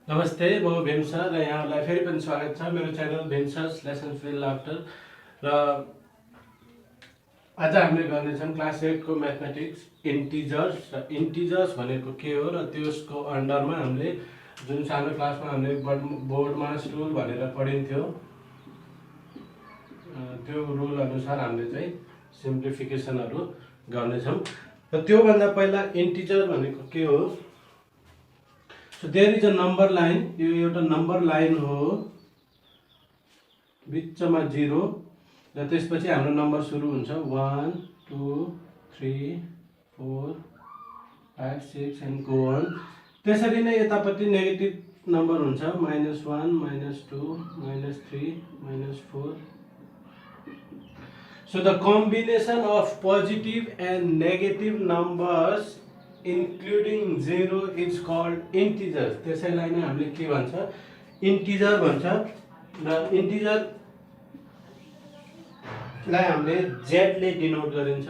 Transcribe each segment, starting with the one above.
नमस्ते, म भीम सर र यहाँलाई फेरि पनि स्वागत छ मेरो channel Bhim sir's lessons with laughter. र आज हामीले गर्नेछौँ क्लास 8 को म्याथमेटिक्स इन्टिजर्स। र इन्टिजर्स भनेको के हो र त्यसको अन्डरमा हामीले जुन सानो क्लासमा हामीले बोर्डमा स्टुल भनेर पढिन्थ्यो त्यो रुल अनुसार हामीले चाहिँ सिम्प्लिफिकेसनहरू गर्नेछौँ। र त्योभन्दा पहिला इन्टिजर भनेको के हो? So there is a number line, यो एउटा नम्बर लाइन हो, बिचमा 0 र त्यसपछि हाम्रो नम्बर सुरु हुन्छ 1 2 3 4 5 6 and go on। त्यसरी नै यतापट्टि नेगेटिभ नम्बर हुन्छ -1 -2 -3 -4। So the combination of positive and negative numbers including 0 is called integers। त्यसैलाई नै हामीले के भन्छ? इन्टिजर भन्छ। र इन्टिजर लाई हामीले z ले डिनोट गरिन्छ।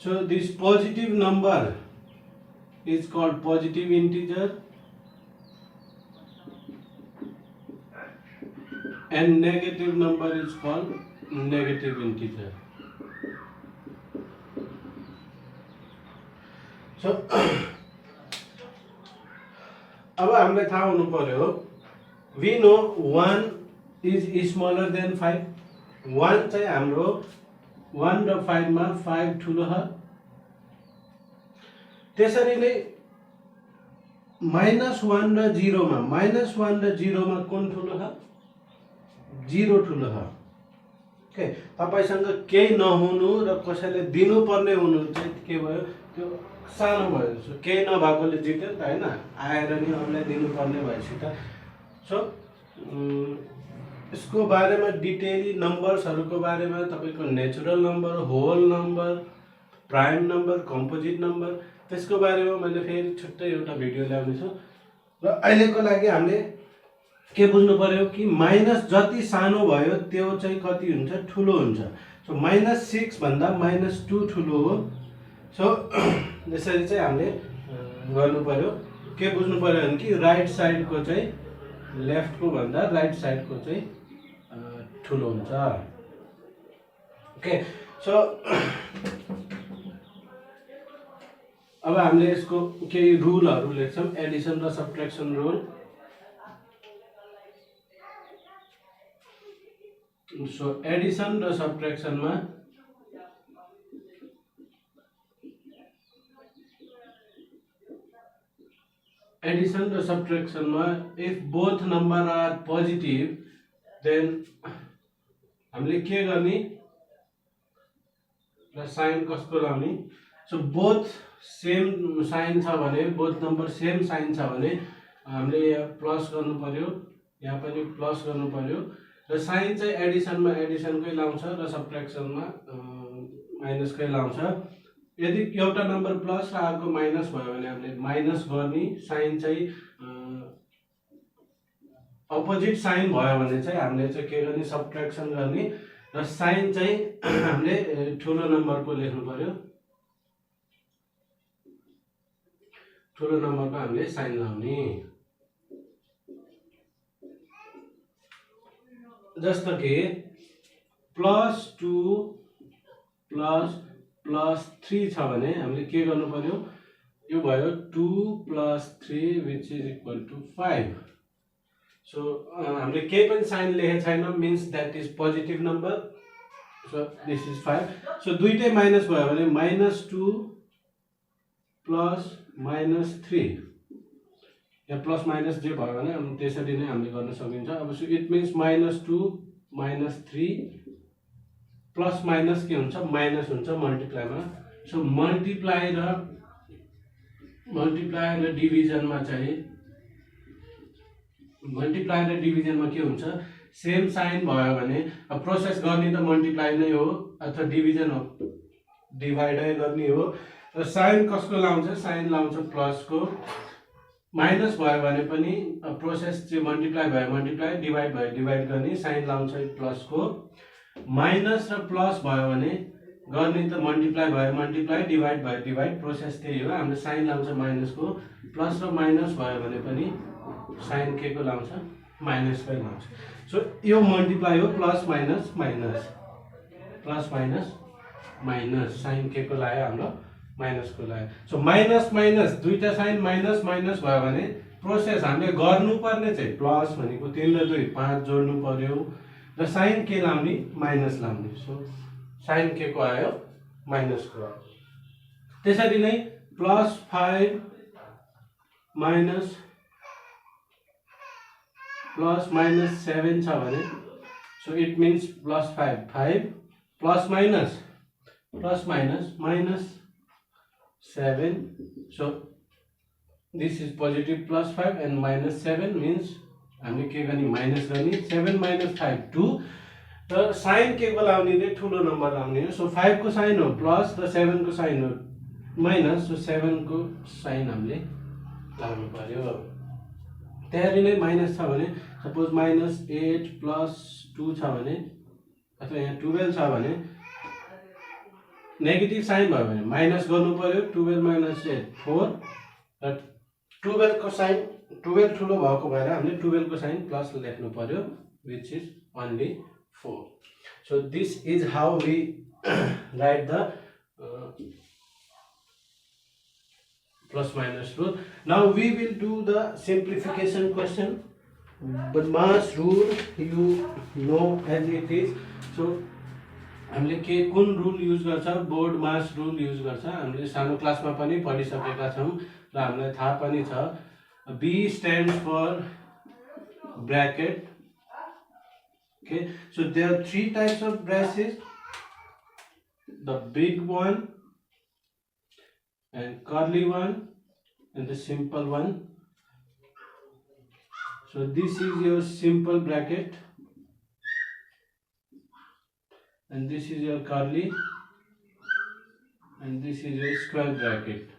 So this positive number is called positive integer and negative number is called negative integer। So अब हामीलाई थाहा हुनु पर्यो, we know 1 is smaller than 5। 1 चाहिँ हाम्रो 1 र 5 मा 5 ठुलो छ। त्यसरी नै -1 र 0 मा -1 र 0 मा कुन ठुलो छ? 0 ठुलो छ। ओके, तपाईसँग केही नहुनु र कसैले दिनुपर्ने हुनु चाहिँ के भयो? त्यो सानो भयो। सो केही नभएकोले जित्यो त हैन, आएर नि अरूलाई दिनुपर्ने भएपछि त। सो यसको बारेमा डिटेली नम्बर्सहरूको बारेमा तपाईको natural number, whole number, prime number, composite number, त्यसको बारेमा मैले फेरि छुट्टै एउटा भिडियो ल्याउने छु। र अहिलेको लागि हामीले के बुझ्नु पर्यो कि माइनस जति सानो भयो त्यो चाहिँ कति हुन्छ? ठुलो हुन्छ। सो -6 भन्दा -2 ठुलो हो। सो यसरी चाहिँ हामीले गर्नु पर्यो। के बुझ्नु पर्यो भने कि राइट साइडको चाहिँ लेफ्टको भन्दा राइट साइडको चाहिँ ठुलो हुन्छ। ओके, सो अब हामीले यसको केही रुलहरू लेख्छौँ। एडिसन र सब्ट्र्याक्सन रुल। सो एडिसन र सब्ट्र्याक्सनमा एडिसन र सब्ट्र्याक्सनमा if both number are positive then हामीले के गर्ने र साइन कसको लाउने? सो बोथ सेम साइन छ भने, बोथ नम्बर सेम साइन छ भने हामीले यहाँ प्लस गर्नु पर्यो, यहाँ पनि प्लस गर्नु पर्यो। र साइन चाहिँ एडिसनमा एडिसनकै लाउँछ र सब्ट्र्याक्सनमा माइनसकै लाउँछ। यदि एउटा नम्बर प्लस र अर्को माइनस भयो भने हामीले माइनस गर्ने, साइन चाहिँ अपोजिट साइन भयो भने चाहिँ हामीले चाहिँ के गर्ने? सब्ट्र्याक्सन गर्ने। र साइन चाहिँ हामीले ठुलो नम्बरको लेख्नु पर्यो, ठुलो नम्बरको हामीले साइन लाउने। जस्तो कि +2 + +3 छ भने हामीले के गर्नु पर्यो? यो भयो 2 + 3 which is equal to 5। So हामीले केही पनि साइन लेखेको छैन, means that is positive number. So this is 5। So दुईटै माइनस भयो भने -2 + -3 या प्लस माइनस जे भयो भने अब त्यसरी नै हामीले गर्न सकिन्छ। अब so it means -2 -3 plus minus के हुन्छ? माइनस हुन्छ मल्टिप्लाईमा। सो मल्टिप्लाई र डिभिजनमा चाहिँ के हुन्छ? सेम साइन भयो भने अब प्रोसेस गर्ने त मल्टिप्लाई नै हो अथवा डिभिजन हो, डिभाइडै गर्ने हो। र साइन कसको लाउँछ? साइन लाउँछ प्लसको। माइनस भयो भने पनि प्रोसेस चाहिँ मल्टिप्लाई भयो मल्टिप्लाई, डिभाइड भयो डिभाइड गर्ने, साइन लाउँछ प्लसको। माइनस र प्लस भयो भने गर्ने त मल्टिप्लाई भयो मल्टिप्लाई, डिभाइड भयो डिभाइड, प्रोसेस त्यही हो। हामीले साइन लाउँछ माइनसको, प्लस र माइनस भयो भने पनि साइन के को लाउँछ, माइनसकै लाउँछ। सो यो मल्टिप्लाई हो, plus minus minus, plus minus minus, sign के को लायो हाम्रो, माइनसको लायो। सो माइनस माइनस दुईटा साइन माइनस माइनस भयो भने प्रोसेस हामीले गर्नुपर्ने चाहिँ प्लस भनेको 3 र 2 5 जोड्नु पर्यो र साइन के लाउने, माइनस लाउने। सो साइन के को आयो, माइनसको आयो। त्यसरी नै प्लस 5 माइनस प्लस माइनस 7 छ भने so it means plus 5 5 plus minus minus 7. So this is positive plus 5 and minus 7 means हामीले के गर्ने, माइनस गर्ने। 7 minus 5 2 र साइन के को लाउने रे, ठुलो नम्बर लाउने हो। सो 5 को साइन हो प्लस र 7 को साइन हो माइनस। सो 7 को साइन हामीले लाउनु पर्यो। त्यसरी नै माइनस छ भने सपोज माइनस 8 प्लस 2 छ भने अथवा यहाँ 12 छ भने नेगेटिभ साइन भयो भने माइनस गर्नु पर्यो। 12 माइनस 8 4 र 12 को साइन 12 ठुलो भएको भएर हामीले 12 को साइन प्लस लेख्नु पर्यो, which is only 4. So this is how we write the plus minus rule. Now we will do the simplification question, but mass rule you know as it is. So हामीले के कुन rule use गर्छ, board मास rule use गर्छ। हामीले सानो क्लासमा पनि पढिसकेका छौँ र हामीलाई थाहा पनि छ। B stands for bracket. Okay, so there are 3 types of braces, the big one and curly one and the simple one. So this is your simple bracket and this is your curly and this is your square bracket.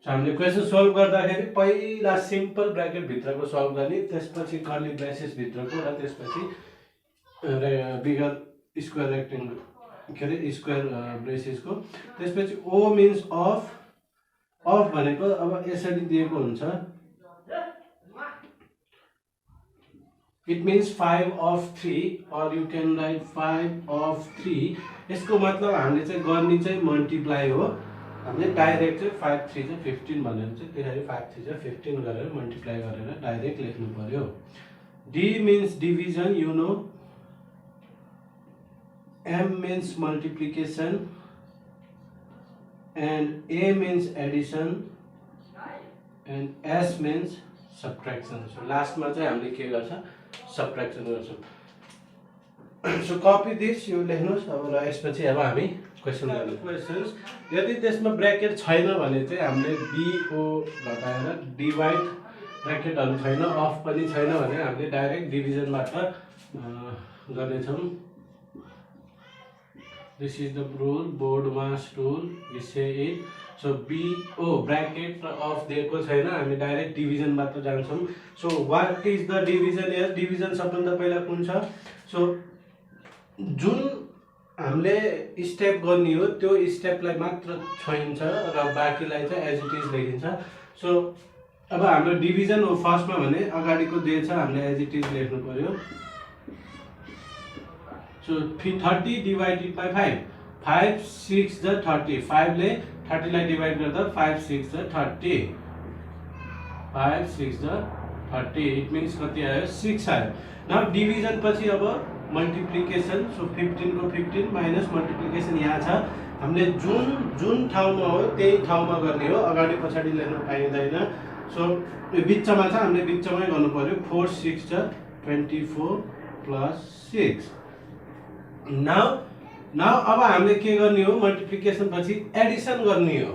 So हामीले question solve गर्दाखेरि पहिला simple bracket भित्रको solve गर्ने, त्यसपछि curly braces भित्रको र त्यसपछि बिगर square rectangle के अरे स्क्वायर ब्रेसेसको। त्यसपछि O मिन्स अफ, अफ भनेको अब यसरी दिएको हुन्छ, इट मिन्स 5 of 3 और यू कैन राइट 5 of 3। यसको मतलब हामीले चाहिँ गर्ने चाहिँ मल्टिप्लाई हो। हामीले डाइरेक्ट चाहिँ 5 3 चाहिँ 15 भनेर चाहिँ त्यसरी 5 3 चाहिँ 15 गरेर मल्टिप्लाई गरेर डाइरेक्ट लेख्नु पर्यो। D means division, you know. M means multiplication and A means addition and S means subtraction. So last मा चाहिँ हामीले के गर्छ, subtraction गर्छौँ। So copy this, यो लेख्नुस् अब र यसपछि अब हामी क्वेशन गर्छौँ। क्वेशन्स यदि त्यसमा ब्रैकेट छैन भने चाहिँ हामीले BO लगाएर डिवाइड, ब्रैकेटहरु छैन, अफ पनि छैन भने हामीले डाइरेक्ट डिभिजनबाट गर्नेछौँ। This is the rule, board mass rule, we say it. So BO bracket of दिएको छैन, हामी डाइरेक्ट डिभिजनबाट जान्छौँ। So what is the division here? Division सबभन्दा पहिला कुन छ? So जुन हामीले स्टेप गर्ने हो त्यो स्टेपलाई मात्र छोइन्छ र बाँकीलाई चाहिँ एज इट इज लेखिन्छ। सो अब हाम्रो डिभिजन हो फर्स्टमा भने अगाडिको जे छ हामीले एज इट इज लेख्नु पर्यो। So 30 divided by 5, 5 6 the 30, 5 ले 30 लाई डिवाइड गर्दा 5 6 the 30, 5 6 the 30, इट मिन्स कति आयो, 6 आयो। नाउ डिभिजन पछि अब मल्टिप्लिकेसन। सो 15 को 15 माइनस मल्टिप्लिकेसन यहाँ छ, हामीले जुन ठाउँमा हो त्यही ठाउँमा गर्ने हो, अगाडि पछाडि लेख्न पाइँदैन। सो यो बिचमा छ, हामीले बिचमै गर्नु पर्यो। 4 6 the 24 plus 6। नाउ अब हामीले के गर्ने हो, मल्टिप्लिकेसन पछि एडिसन गर्ने हो।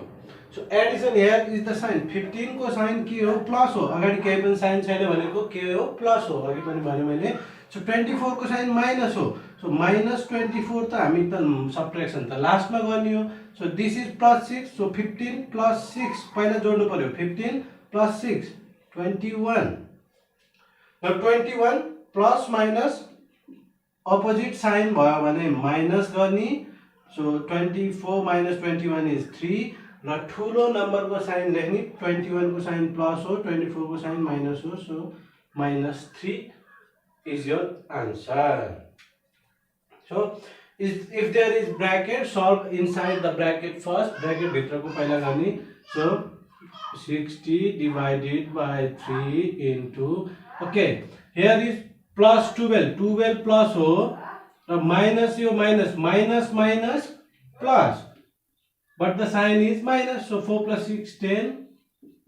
So addition here is the sign. 15 को साइन के हो, प्लस हो। अगाडि केही पनि साइन छैन भनेको के हो, प्लस हो। अघि पनि भने मैले। सो 24 को साइन माइनस हो। सो माइनस 24 त हामी त सबट्र्याक्सन त लास्टमा गर्ने हो। So this is plus 6। So 15 plus 6 पहिला जोड्नु पर्यो। 15 plus 6 21। Now 21 plus minus opposite sign भयो भने माइनस गर्ने So 24 minus 21 is 3. र ठुलो नम्बरको साइन लेख्ने 21 को साइन प्लस हो 24 को साइन माइनस हो so -3 is your answer. So if there is bracket, solve inside the bracket first. Bracket भित्रको पहिला गर्ने. So 60 divided by 3 into, okay, here is plus 12. 12 plus हो र minus यो minus plus, but the sign is minus, so 4 plus 6 10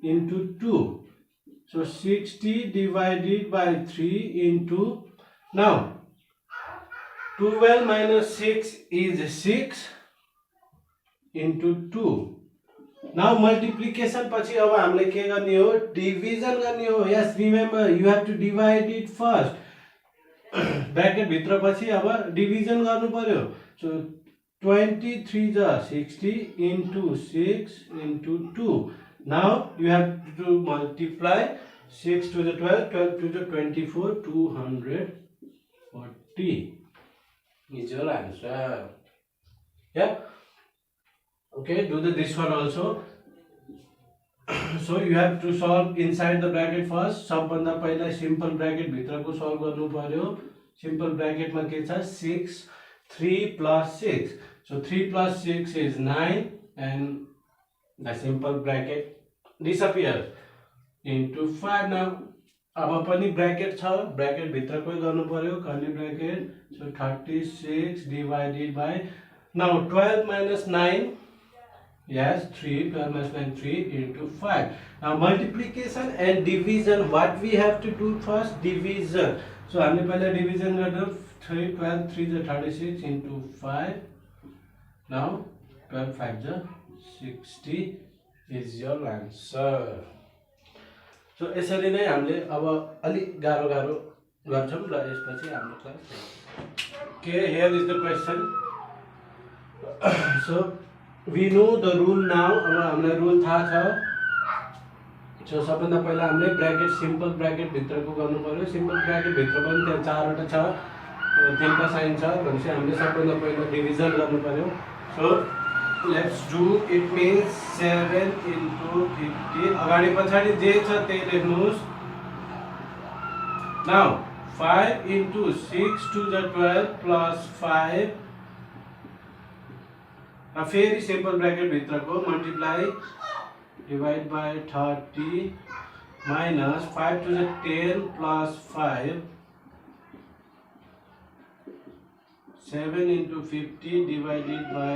into 2. So 60 divided by 3 into, now 12 minus 6 is 6 into 2. Now multiplication पछि अब हामीले के गर्ने हो, डिभिजन गर्ने हो. Yes, remember you have to divide it first. Bracket भित्र पछि अब डिभिजन गर्नु पर्यो. So 23 60 into 6 into 2. Now you have to multiply 6 to the 12, 12 to the 24, 240 is your answer. Yeah. Okay, do this one also. So you have to solve inside the bracket first. सबभन्दा पहिला simple bracket भित्रको solve गर्नु पर्यो. Simple bracket मा के छ, 6 3 plus 6. So 3 plus 6 is 9 and the simple bracket disappears into 5. Now अब पनि bracket छ, bracket भित्रकै गर्नु पर्यो, curly bracket. So 36 divided by, now 12 minus 9, yes, 3, 12 minus 9, 3 into 5. Now multiplication and division, what we have to do first? Division. So हमने पहले division गर्दा 3 12 3 is 36 into 5. Now 12 5 is 60 is your answer. So यसरी नै हामीले अब अलि गाह्रो गर्छौं र यसपछि हाम्रो class. Okay, here is the question. So we know the rule now. अब हामीलाई रुल थाहा छ. So सबभन्दा पहिला हामीले ब्रैकेट सिम्पल ब्रैकेट भित्रको गर्नु पर्यो. सिम्पल ब्रैकेट भित्र पनि त्यहाँ चारवटा छ, तीनटा साइन छ भनेपछि हामीले सबभन्दा पहिला डिभिजन गर्नु पर्यो. So let's do. It means 7 into 50. अगाडि पछाडि जे छ त्यही लेख्नुस्. Now 5 into 6 to the 12 plus 5. फेरि सिम्पल ब्रैकेट भित्रको multiply divide by 30 minus 5 to the 10 plus 5. 7 into 50 divided by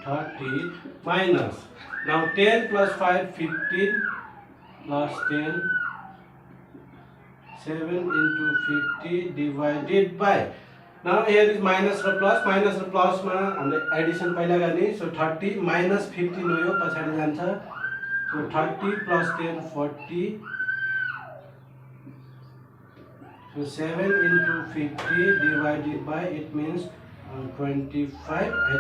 30 minus, now 10 plus 5 15 plus 10. 7 into 50 divided by, now here is minus र plus मा हामीले एडिसन पहिला गर्ने. So 30 minus 15 हो, यो पछाडि जान्छ. So 30 plus 10 40. So 7 into 50 divided by, it means 25. I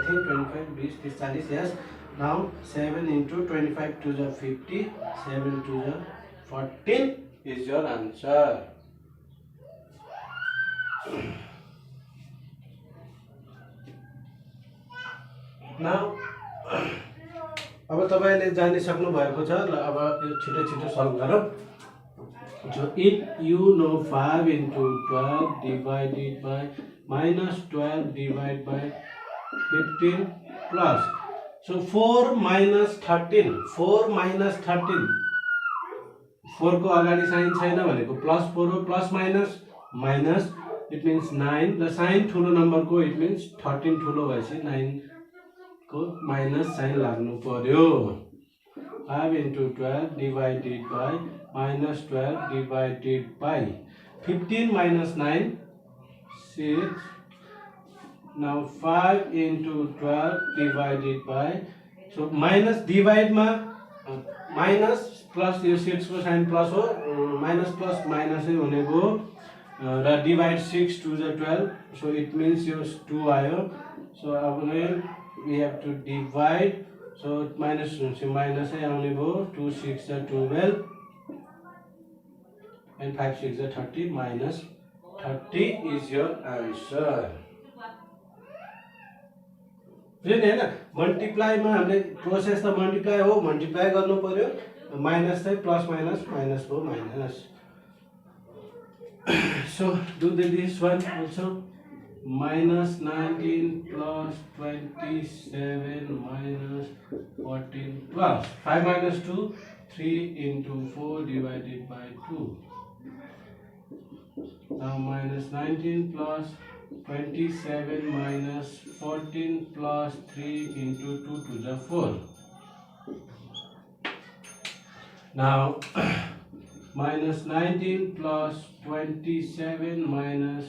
think 25 20 40, yes. Now 7 into 25 to the 50, 7 to the 14 is your answer. Now अब तपाईले जानि सक्नु भएको छ ल. अब यो छिटो सल्भ गरौँ. So if you know 5 into 12 divided by minus 12 divided by 15 plus, so 4 minus 13. 4 minus 13. 4 को अगाडि साइन छैन भनेको प्लस 4 हो. Plus minus it means 9. The sign ठुलो नम्बर को it means 13 ठुलो भएपछि 9 को माइनस साइन लाग्नु पर्यो. 5 into 12 divided by minus 12 divided by 15 minus 9 6. Now 5 into 12 divided by, so minus divide मा minus plus यो 6 को साइन प्लस हो, minus plus minus नै हुने भयो र divide 6 to the 12. So it means यो 2 आयो. So अब we have to divide. So minus minus है आउने भयो. 2 6 are 12 and 5 6 are 30. Minus 30 is your answer. बुझ्यो नि हैन मल्टिप्लाईमा हामीले प्रोसेस त मल्टिप्लाई हो मल्टिप्लाई गर्नु पर्यो माइनस चाहिँ प्लस माइनस माइनस हो minus so do this one also minus 19 plus 27 minus 14 plus 5 minus 2 3 into 4 divided by 2 now minus 19 plus 27 minus 14 plus 3 into 2 to the 4 now minus 19 plus 27 minus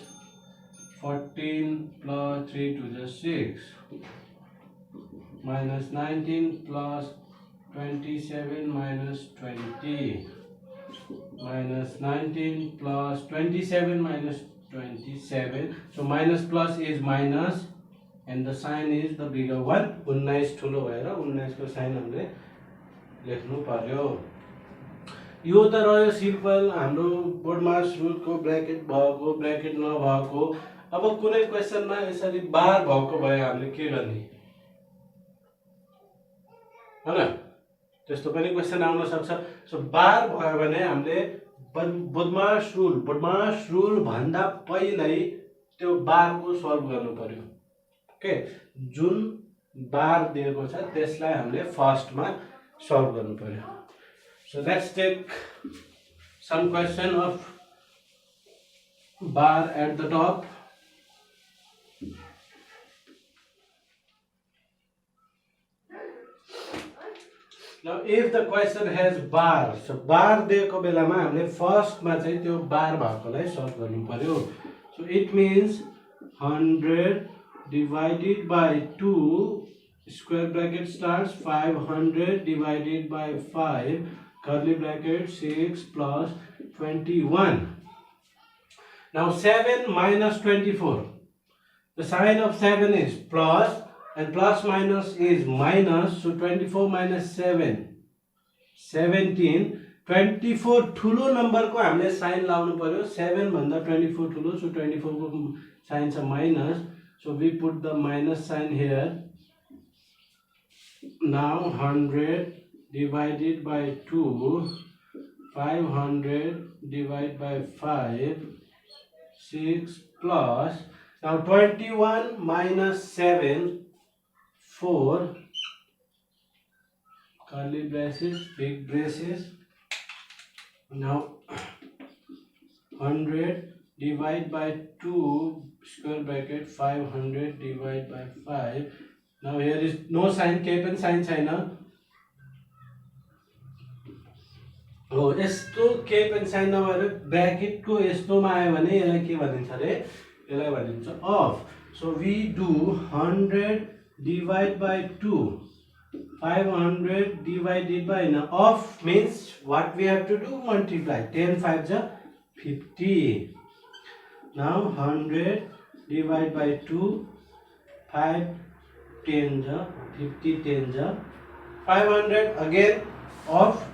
14 plus 3 to the 6 minus 19 plus 27 minus 20 minus 19 plus 27 minus 27 so minus plus is minus and the sign is the bigger one 19 ठुलो भएर 19 को sign हामीले लेख्नु पर्यो यो त रह्यो simple हाम्रो बोर्डमास रुलको ब्र्याकेट भएको ब्र्याकेट नभएको अब कुनै क्वेशनमा यसरी बार भएको भए हामीले के गर्ने हैन त्यस्तो पनि क्वेशन आउन सक्छ सो बार भयो भने हामीले बोर्डमास रुल भन्दा पहिल्यै त्यो बारको सल्भ गर्नु पर्यो ओके जुन बार दिएको छ त्यसलाई हामीले फर्स्टमा सल्भ गर्नु पर्यो So let's take some question of bar at the top. Now if the question has bar, so bar दिएको बेलामा हामीले फर्स्टमा चाहिँ त्यो बार भएकोलाई सल्भ गर्नु पर्यो So it means 100 divided by 2 square bracket starts 500 divided by 5 curly bracket 6 plus 21 now 7 minus 24 the sign of 7 is plus and plus minus is minus so 24 minus 7 17 24 ठुलो नम्बर को हामीले साइन लाउनु पर्यो 7 भन्दा 24 ठुलो so 24 को साइन छ minus so we put the minus sign here now 100 divided by 2 500 divided by 5 6 plus now 21 minus 7 4 curly braces big braces now 100 divided by 2 square bracket 500 divided by 5 now here is no sign cape and sign छैन हो यस्तो Cape and sign नभएर ब्र्याकेटको यस्तोमा आयो भने यसलाई के भनिन्छ रे यसलाई भनिन्छ of so we do 100 divide by 2 500 divided by now of means what we have to do multiply 10 5 ja 50 now 100 divided by 2 5 10 ja 50 10 ja 500 again of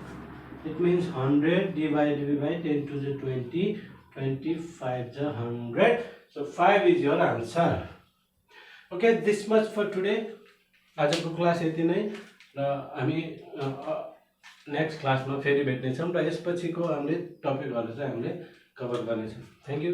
it means 100 divided by 10 to the 20 25 the 100 so 5 is your answer okay this much for today आजको class यति नै र हामी next क्लासमा फेरि भेट्ने छौं र यसपछिको हामीले टपिकहरु चाहिँ हामीले कभर गर्ने छौं थ्यांक यू